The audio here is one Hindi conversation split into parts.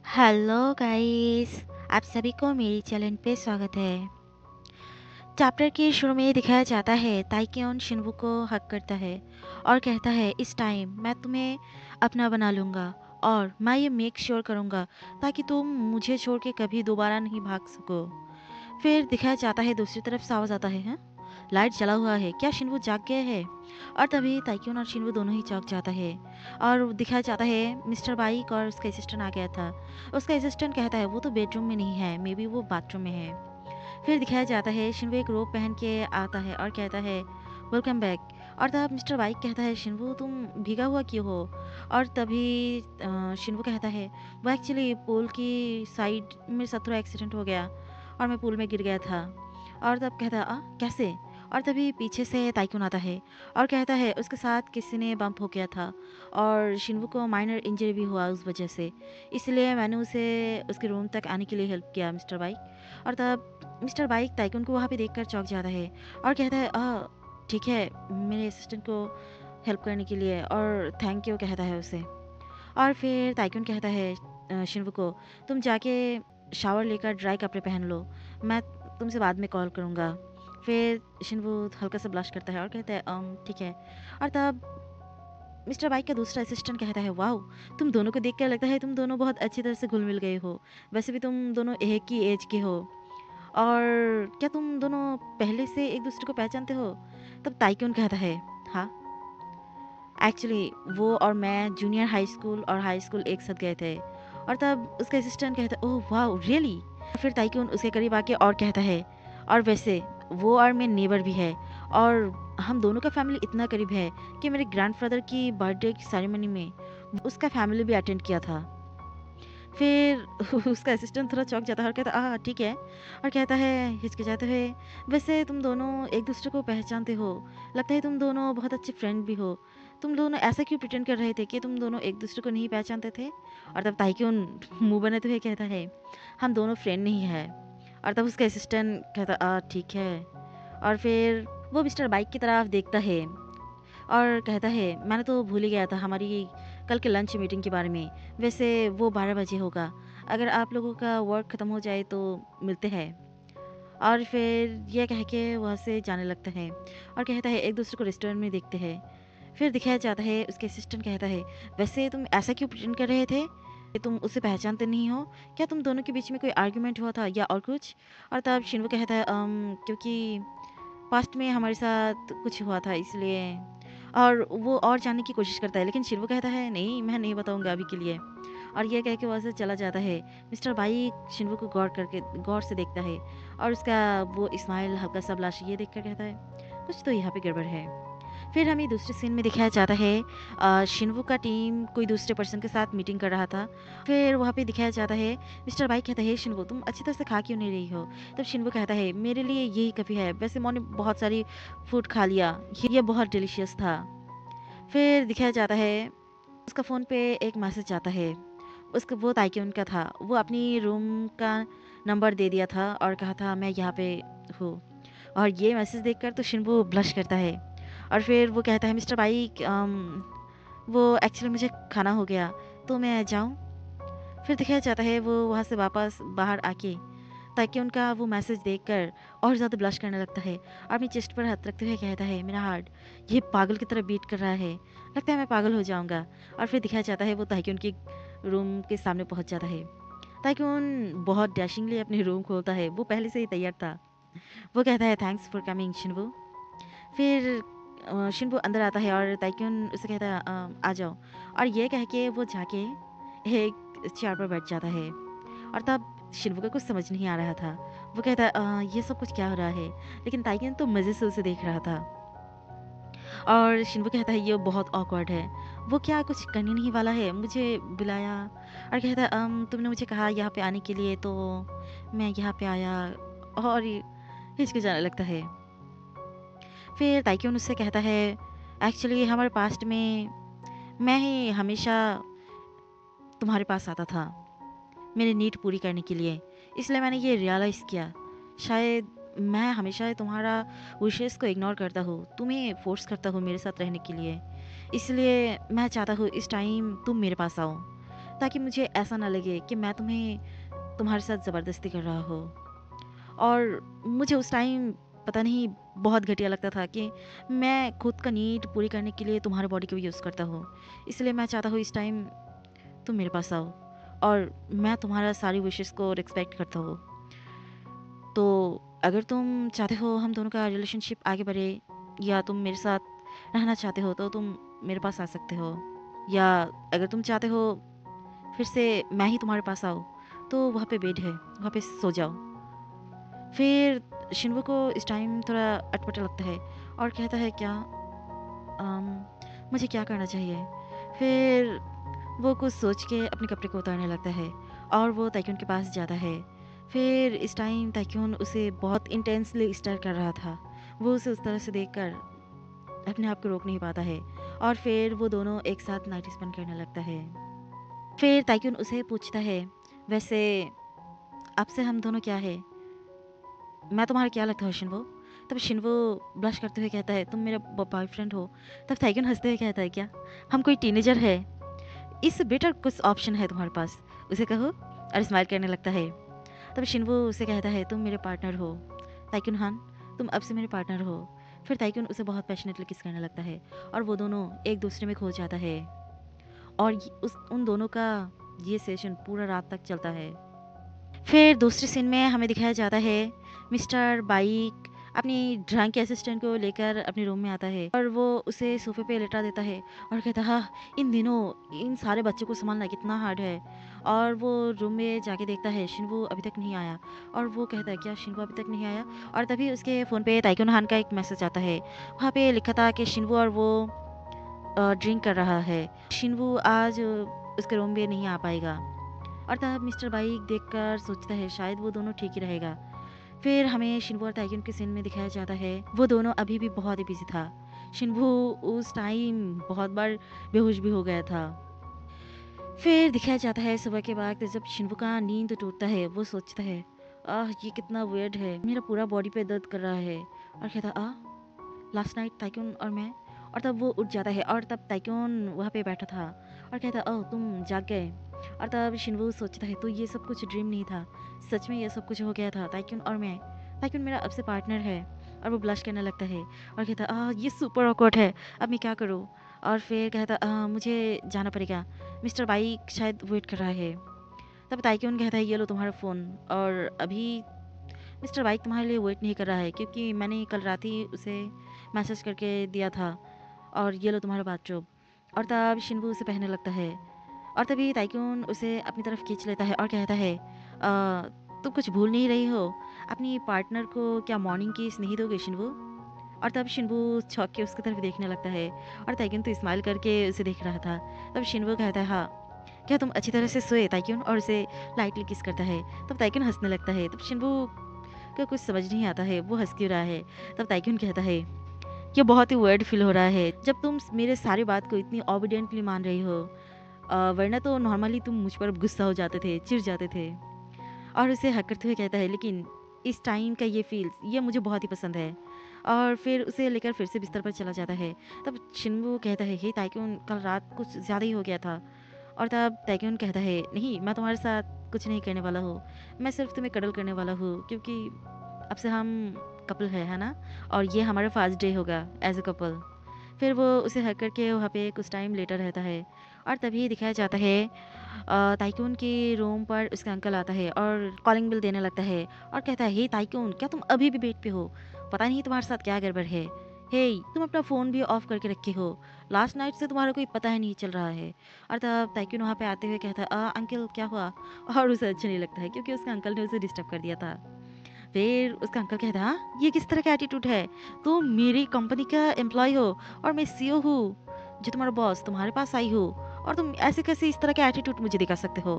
Hello guys. आप सभी को मेरी चैनल पे स्वागत है। चैप्टर के शुरू में दिखाया जाता है ताइक्योन शिनवू को हक करता है और कहता है इस टाइम मैं तुम्हें अपना बना लूँगा और मैं ये मेक श्योर करूँगा ताकि तुम मुझे छोड़ के कभी दोबारा नहीं भाग सको। फिर दिखाया जाता है दूसरी तरफ से आवाज़ आता है, हाँ लाइट जला हुआ है, क्या शिनवू जाग गए हैं? और तभी ताइक्यून और शिनवू दोनों ही चौंक जाता है और दिखाया जाता है मिस्टर बाइक और उसका असिस्टेंट आ गया था। उसका असिस्टेंट कहता है वो तो बेडरूम में नहीं है, मे बी वो बाथरूम में है। फिर दिखाया जाता है शिनवू एक रोब पहन के आता है और कहता है वेलकम बैक। और तब मिस्टर बाइक कहता है शिनवू तुम भीगा हुआ क्यों हो? और तभी शिनवू कहता है वो एक्चुअली पूल की साइड मेरे साथ थोड़ा एक्सीडेंट हो गया और मैं पूल में गिर गया था। और तब कहता है कैसे? और तभी पीछे से ताइकुन आता है और कहता है उसके साथ किसी ने बम्प हो गया था और शिनवू को माइनर इंजरी भी हुआ उस वजह से, इसलिए मैंने उसे उसके रूम तक आने के लिए हेल्प किया मिस्टर बाइक। और तब मिस्टर बाइक ताइकुन को वहाँ पे देखकर चौंक जाता है और कहता है ठीक है, मेरे असिस्टेंट को हेल्प करने के लिए और थैंक यू कहता है उसे। और फिर ताइकुन कहता है शिनवू को तुम जाके शावर लेकर ड्राई कपड़े पहन लो, मैं तुमसे बाद में कॉल करूँगा। फिर शिनवू हल्का सा ब्लश करता है और कहता है ठीक है। और तब मिस्टर बाइक का दूसरा असिस्टेंट कहता है वाह, तुम दोनों को देखकर लगता है तुम दोनों बहुत अच्छी तरह से घुल मिल गए हो, वैसे भी तुम दोनों एक ही एज के हो। और क्या तुम दोनों पहले से एक दूसरे को पहचानते हो? तब ताइक्यून कहता है हाँ, एक्चुअली वो और मैं जूनियर हाई स्कूल और हाई स्कूल एक साथ गए थे। और तब उसका असिस्टेंट कहता है ओह वाह रियली। फिर ताइक्यून उसके करीब आके और कहता है और वैसे वो और मैं नेबर भी है और हम दोनों का फैमिली इतना करीब है कि मेरे ग्रैंडफादर की बर्थडे की सेरेमनी में उसका फैमिली भी अटेंड किया था। फिर उसका असिस्टेंट थोड़ा चौंक जाता है और कहता है ठीक है। और कहता है हिचकिचाते हुए वैसे तुम दोनों एक दूसरे को पहचानते हो, लगता है तुम दोनों बहुत अच्छे फ्रेंड भी हो, तुम दोनों ऐसा क्यों प्रिटेंड कर रहे थे कि तुम दोनों एक दूसरे को नहीं पहचानते थे? और तब ताइक्यून मुंह बनाते हुए कहता है हम दोनों फ्रेंड नहीं है। और तब उसका असिस्टेंट कहता ठीक है। और फिर वो मिस्टर बाइक की तरफ देखता है और कहता है मैंने तो भूल ही गया था हमारी कल के लंच मीटिंग के बारे में, वैसे वो 12 बजे होगा, अगर आप लोगों का वर्क ख़त्म हो जाए तो मिलते हैं। और फिर यह कह के वहाँ से जाने लगता है और कहता है एक दूसरे को रेस्टोरेंट में देखते हैं। फिर दिखाया जाता है उसके असिस्टेंट कहता है वैसे तुम ऐसा क्यों प्रिटेंड कर रहे थे कि तुम उसे पहचानते नहीं हो? क्या तुम दोनों के बीच में कोई आर्ग्यूमेंट हुआ था या और कुछ? और तब शिनवू कहता है क्योंकि पास्ट में हमारे साथ कुछ हुआ था इसलिए। और वो और जानने की कोशिश करता है लेकिन शिनवू कहता है नहीं, मैं नहीं बताऊंगा अभी के लिए। और ये कह के वहाँ से चला जाता है। मिस्टर बाई शिनवू को गौर से देखता है और उसका वो स्माइल हल्का सा ब्लश ये देख कर कहता है कुछ तो यहाँ पे गड़बड़ है। फिर हमें दूसरे सीन में दिखाया जाता है शिनवू का टीम कोई दूसरे पर्सन के साथ मीटिंग कर रहा था। फिर वहाँ पे दिखाया जाता है मिस्टर बाई कहता है शिनवू तुम अच्छी तरह से खा क्यों नहीं रही हो? तब शिनवू कहता है मेरे लिए यही काफ़ी है, वैसे मैंने बहुत सारी फूड खा लिया, ये बहुत डिलीशियस था। फिर दिखाया जाता है उसका फ़ोन पे एक मैसेज आता है, उसका वो ताइक्यून का था, वो अपनी रूम का नंबर दे दिया था और कहा था मैं यहाँ पे हूँ। और ये मैसेज देखकर तो शिनबू ब्लश करता है और फिर वो कहता है मिस्टर बाइक वो एक्चुअली मुझे खाना हो गया तो मैं जाऊँ? फिर दिखाया जाता है वो वहाँ से वापस बाहर आके ताकि उनका वो मैसेज देखकर और ज़्यादा ब्लश करने लगता है और अपनी चेस्ट पर हाथ रखते हुए कहता है मेरा हार्ट ये पागल की तरह बीट कर रहा है, लगता है मैं पागल हो जाऊंगा। और फिर दिखाया जाता है वो ताकि उनकी रूम के सामने पहुंच जाता है। ताकि उन बहुत डैशिंगली अपनी रूम खोलता है, वो पहले से ही तैयार था। वो कहता है थैंक्स फॉर कमिंग शिनबू। फिर शिनबू अंदर आता है और ताइक्यून उसे कहता है आ जाओ। और ये कह के वो जाके एक चेयर पर बैठ जाता है। और तब शिनबू को कुछ समझ नहीं आ रहा था। वो कहता है ये सब कुछ क्या हो रहा है? लेकिन ताइक्यून तो मज़े से उसे देख रहा था। और शिनबू कहता है ये बहुत ऑकवर्ड है, वो क्या कुछ करने नहीं वाला है, मुझे बुलाया और कहता है तुमने मुझे कहा यहाँ पे आने के लिए तो मैं यहाँ पे आया। और हिचकिचाने लगता है। फिर ताइक्यून उससे कहता है एक्चुअली हमारे पास्ट में मैं ही हमेशा तुम्हारे पास आता था मेरी नीड पूरी करने के लिए, इसलिए मैंने ये रियलाइज़ किया शायद मैं हमेशा तुम्हारा विशेस को इग्नोर करता हूँ, तुम्हें फोर्स करता हूँ मेरे साथ रहने के लिए, इसलिए मैं चाहता हूँ इस टाइम तुम मेरे पास आओ। ताकि मुझे ऐसा ना लगे कि मैं तुम्हारे साथ ज़बरदस्ती कर रहा हो। और मुझे उस टाइम पता नहीं बहुत घटिया लगता था कि मैं खुद का नीड पूरी करने के लिए तुम्हारे बॉडी को भी यूज़ करता हूँ। इसलिए मैं चाहता हूँ इस टाइम तुम मेरे पास आओ और मैं तुम्हारा सारी विशेस को रिस्पेक्ट करता हूँ। तो अगर तुम चाहते हो हम दोनों का रिलेशनशिप आगे बढ़े, या तुम मेरे साथ रहना चाहते हो, तो तुम मेरे पास आ सकते हो। या अगर तुम चाहते हो फिर से मैं ही तुम्हारे पास आऊँ, तो वहाँ पे बेड है, वहाँ पे सो जाओ। फिर शिन्वू को इस टाइम थोड़ा अटपटा लगता है और कहता है क्या, अम, मुझे क्या करना चाहिए। फिर वो कुछ सोच के अपने कपड़े को उतारने लगता है और वो ताइक्यून के पास जाता है। फिर इस टाइम ताइक्यून उसे बहुत इंटेंसली स्टार कर रहा था। वो उसे उस तरह से देखकर अपने आप को रोक नहीं पाता है और फिर वो दोनों एक साथ नाइट स्पेंड करने लगता है। फिर ताइक्यून उसे पूछता है, वैसे आपसे हम दोनों क्या है, मैं तुम्हारा क्या लगता हूँ शिन्वो। तब शिन्वो ब्लश करते हुए कहता है, तुम मेरा बॉयफ्रेंड हो। तब ताइक्यून हंसते हुए कहता है, क्या हम कोई टीनेजर है, इससे बेटर कुछ ऑप्शन है तुम्हारे पास, उसे कहो। और स्माइल करने लगता है। तब शिन्वो उसे कहता है, तुम मेरे पार्टनर हो ताइक्यून हान, तुम अब से मेरे पार्टनर हो। फिर ताइक्यून उसे बहुत पैशनेटली किस करने लगता है और वो दोनों एक दूसरे में खो जाता है। और उन दोनों का ये सेशन पूरा रात तक चलता है। फिर दूसरे सीन में हमें दिखाया जाता है मिस्टर बाइक अपनी ड्राइंग के असिस्टेंट को लेकर अपने रूम में आता है और वो उसे सोफे पे लेटा देता है और कहता है, हाँ, इन दिनों इन सारे बच्चों को संभालना कितना हार्ड है। और वो रूम में जाके देखता है शिन्वू अभी तक नहीं आया और वो कहता है, क्या शिन्वू अभी तक नहीं आया। और तभी उसके फ़ोन पे ताइक्यून हान का एक मैसेज आता है। वहाँ पे लिखा था कि शिन्वू और वो ड्रिंक कर रहा है, शिन्वू आज उसके रूम में नहीं आ पाएगा। और तब मिस्टर बाइक देखकर सोचता है शायद वो दोनों ठीक ही रहेगा। फिर हमें शिन्वू और ताइक्यून के सीन में दिखाया जाता है वो दोनों अभी भी बहुत ही बिजी था। शिन्वू उस टाइम बहुत बार बेहोश भी हो गया था। फिर दिखाया जाता है सुबह के वक्त जब शिन्वू का नींद टूटता है, वो सोचता है, आह ये कितना वियर्ड है, मेरा पूरा बॉडी पे दर्द कर रहा है। और कहता, लास्ट नाइट ताइक्यून और मैं। और तब वो उठ जाता है और तब ताइक्यून वहाँ पे बैठा था और कहता, ओह तुम जाग गए। और तब शिन्वू सोचता है, तो ये सब कुछ ड्रीम नहीं था, सच में ये सब कुछ हो गया था, ताइक्यून और मैं। ताइक्यून मेरा अब से पार्टनर है। और वो ब्लश करने लगता है और कहता, ये सुपर ऑकवर्ड है, अब मैं क्या करूँ। और फिर कहता, मुझे जाना पड़ेगा, मिस्टर बाइक शायद वेट कर रहा है। तब ताइक्यून कहता है, ये लो तुम्हारा फ़ोन, और अभी मिस्टर बाइक तुम्हारे लिए वेट नहीं कर रहा है क्योंकि मैंने कल रात ही उसे मैसेज करके दिया था, और ये लो तुम्हारा बाथरोब। और तब शिन्वू उसे पहनने लगता है और तभी ताइक्यून उसे अपनी तरफ खींच लेता है और कहता है, तुम कुछ भूल नहीं रही हो, अपनी पार्टनर को क्या मॉर्निंग किस नहीं दोगे शिन्वू। और तब शिन्वू छौंक के उसकी तरफ देखने लगता है और ताइक्यून तो स्माइल करके उसे देख रहा था। तब शिन्वू कहता है, हाँ, क्या तुम अच्छी तरह से सोए ताइक्यून, और उसे लाइटली किस करता है। तब ताइक्यून हंसने लगता है। तब शिन्वू का कुछ समझ नहीं आता है, वो हंस क्यों रहा है। तब ताइक्यून कहता है, ये बहुत ही वर्ड फील हो रहा है जब तुम मेरे सारी बात को इतनी ऑबिडेंटली मान रही हो, वरना तो नॉर्मली तुम मुझ पर गुस्सा हो जाते थे, चिढ़ जाते थे। और उसे हक करते हुए कहता है, लेकिन इस टाइम का ये फील्स ये मुझे बहुत ही पसंद है। और फिर उसे लेकर फिर से बिस्तर पर चला जाता है। तब शिन्वू कहता है, हे ताइक्यून, कल रात कुछ ज़्यादा ही हो गया था। और तब ताइक्यून कहता है, नहीं, मैं तुम्हारे साथ कुछ नहीं करने वाला हूँ, मैं सिर्फ तुम्हें कडल करने वाला हूँ क्योंकि अब से हम कपल है ना, और ये हमारा फर्स्ट डे होगा एज अ कपल। फिर वो उसे हक करके वहाँ पे कुछ टाइम लेटर रहता है और तभी दिखाया जाता है ताइक्यून के रूम पर उसका अंकल आता है और कॉलिंग बिल देने लगता है और कहता है, हे ताइक्यून, क्या तुम अभी भी बेड पे हो, पता नहीं तुम्हारे साथ क्या गड़बड़ है। हे, तुम अपना फ़ोन भी ऑफ करके रखे हो, लास्ट नाइट से तुम्हारा कोई पता ही नहीं चल रहा है। और तब ताइक्यून वहाँ पे आते हुए कहता है, अंकल क्या हुआ। और उसे अच्छा नहीं लगता है क्योंकि उसका अंकल ने उसे डिस्टर्ब कर दिया था। फिर उसका अंकल कहता है, ये किस तरह का एटीट्यूड है, तुम मेरी कंपनी का एम्प्लॉय हो और मैं सीईओ हूँ, जो तुम्हारा बॉस तुम्हारे पास आई हो, और तुम ऐसे कैसे इस तरह का एटीट्यूड मुझे दिखा सकते हो।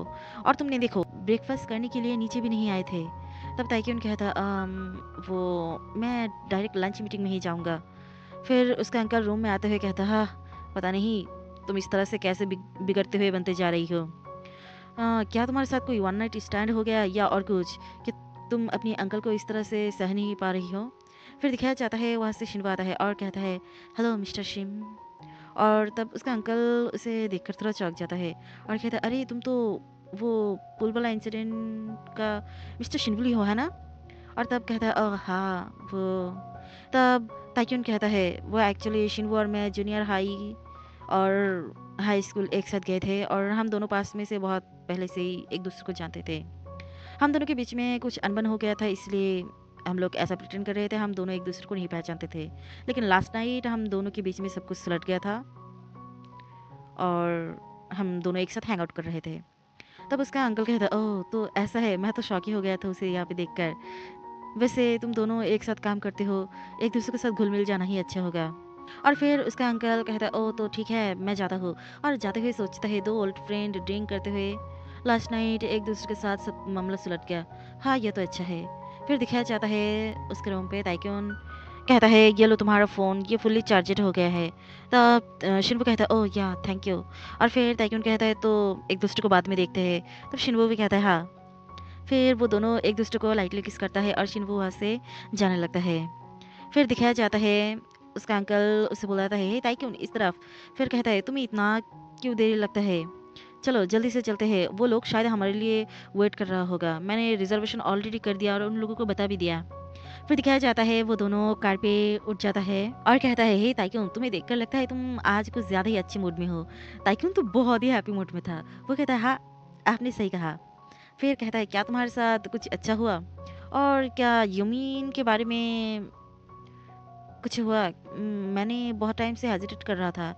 और तुमने देखो ब्रेकफास्ट करने के लिए नीचे भी नहीं आए थे। तब ताइक्यून कहता, वो मैं डायरेक्ट लंच मीटिंग में ही जाऊँगा। फिर उसका अंकल रूम में आते हुए कहता, हाँ, पता नहीं तुम इस तरह से कैसे बिगड़ते हुए बनते जा रही हो। क्या तुम्हारे साथ कोई वन नाइट स्टैंड हो गया या और कुछ, कि तुम अपनी अंकल को इस तरह से सह नहीं पा रही हो। फिर दिखाया जाता है वहाँ से शिन्वू आता है और कहता है, हेलो मिस्टर शिम। और तब उसका अंकल उसे देखकर थोड़ा चौंक जाता है और कहता है, अरे तुम तो वो पुल वाला इंसिडेंट का मिस्टर शिनबुली हो, है ना? और तब कहता है, हाँ वो। तब ताक्यून कहता है, वो एक्चुअली शिनवू और मैं जूनियर हाई और हाई स्कूल एक साथ गए थे और हम दोनों पास में से बहुत पहले से ही एक दूसरे को जानते थे। हम दोनों के बीच में कुछ अनबन हो गया था, इसलिए हम लोग ऐसा प्रिटेंड कर रहे थे हम दोनों एक दूसरे को नहीं पहचानते थे। लेकिन लास्ट नाइट हम दोनों के बीच में सब कुछ सुलट गया था और हम दोनों एक साथ हैंग आउट कर रहे थे। तब उसका अंकल कहता, ओह तो ऐसा है, मैं तो शॉक ही हो गया था उसे यहाँ पे देखकर। वैसे तुम दोनों एक साथ काम करते हो, एक दूसरे के साथ घुल मिल जाना ही अच्छा होगा। और फिर उसका अंकल कहता है, ओह तो ठीक है, मैं जाता हूँ। और जाते हुए सोचता है, दो ओल्ड फ्रेंड ड्रिंक करते हुए लास्ट नाइट एक दूसरे के साथ सब मामला सुलट गया। हाँ ये तो अच्छा है। फिर दिखाया जाता है उसके रूम पे ताइक्यून कहता है, ये लो तुम्हारा फ़ोन, ये फुल्ली चार्जेड हो गया है। तब शिनबू कहता है, ओह या थैंक यू। और फिर ताइक्यून कहता है, तो एक दूसरे को बाद में देखते हैं। तब शिनबू भी कहता है, हाँ। फिर वो दोनों एक दूसरे को लाइटली किस करता है और शिनवू वहाँ से जाने लगता है। फिर दिखाया जाता है उसका अंकल उसे बुलाता है, हे ताइक्यून इस तरफ। फिर कहता है, तुम्हें इतना क्यों देर लगता है, चलो जल्दी से चलते हैं, वो लोग शायद हमारे लिए वेट कर रहा होगा, मैंने रिजर्वेशन ऑलरेडी कर दिया और उन लोगों को बता भी दिया। फिर दिखाया जाता है वो दोनों कार पे उठ जाता है और कहता है, हे ताइक्यून तुम्हें देखकर लगता है तुम आज कुछ ज़्यादा ही अच्छे मूड में हो। ताइक्यून तो बहुत ही हैप्पी मूड में था। वो कहता है, हाँ आपने सही कहा। फिर कहता है, क्या तुम्हारे साथ कुछ अच्छा हुआ और क्या यूमीन के बारे में कुछ हुआ? मैंने बहुत टाइम से हेजिटेट कर रहा था।